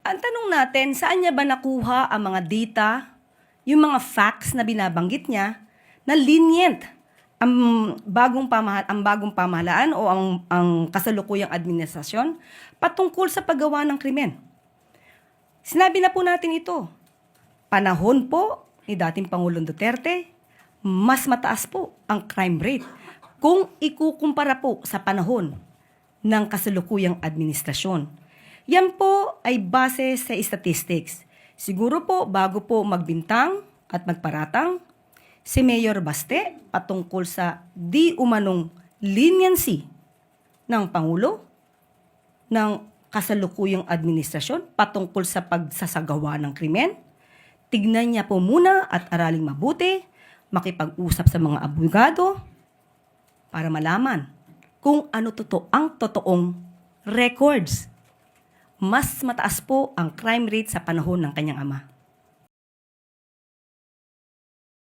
Ang tanong natin, saan niya ba nakuha ang mga data, yung mga facts na binabanggit niya, na lenient ang bagong pamahalaan o ang kasalukuyang administrasyon patungkol sa paggawa ng krimen. Sinabi na po natin ito. Panahon po ni dating Pangulong Duterte, mas mataas po ang crime rate kung ikukumpara po sa panahon ng kasalukuyang administrasyon. Yan po ay base sa statistics. Siguro po bago po magbintang at magparatang, si Mayor Baste patungkol sa di umanong leniency ng Pangulo ng kasalukuyang administrasyon patungkol sa pagsasagawa ng krimen. Tignan niya po muna at araling mabuti, makipag-usap sa mga abogado para malaman kung ano ang totoong records. Mas mataas po ang crime rate sa panahon ng kanyang ama.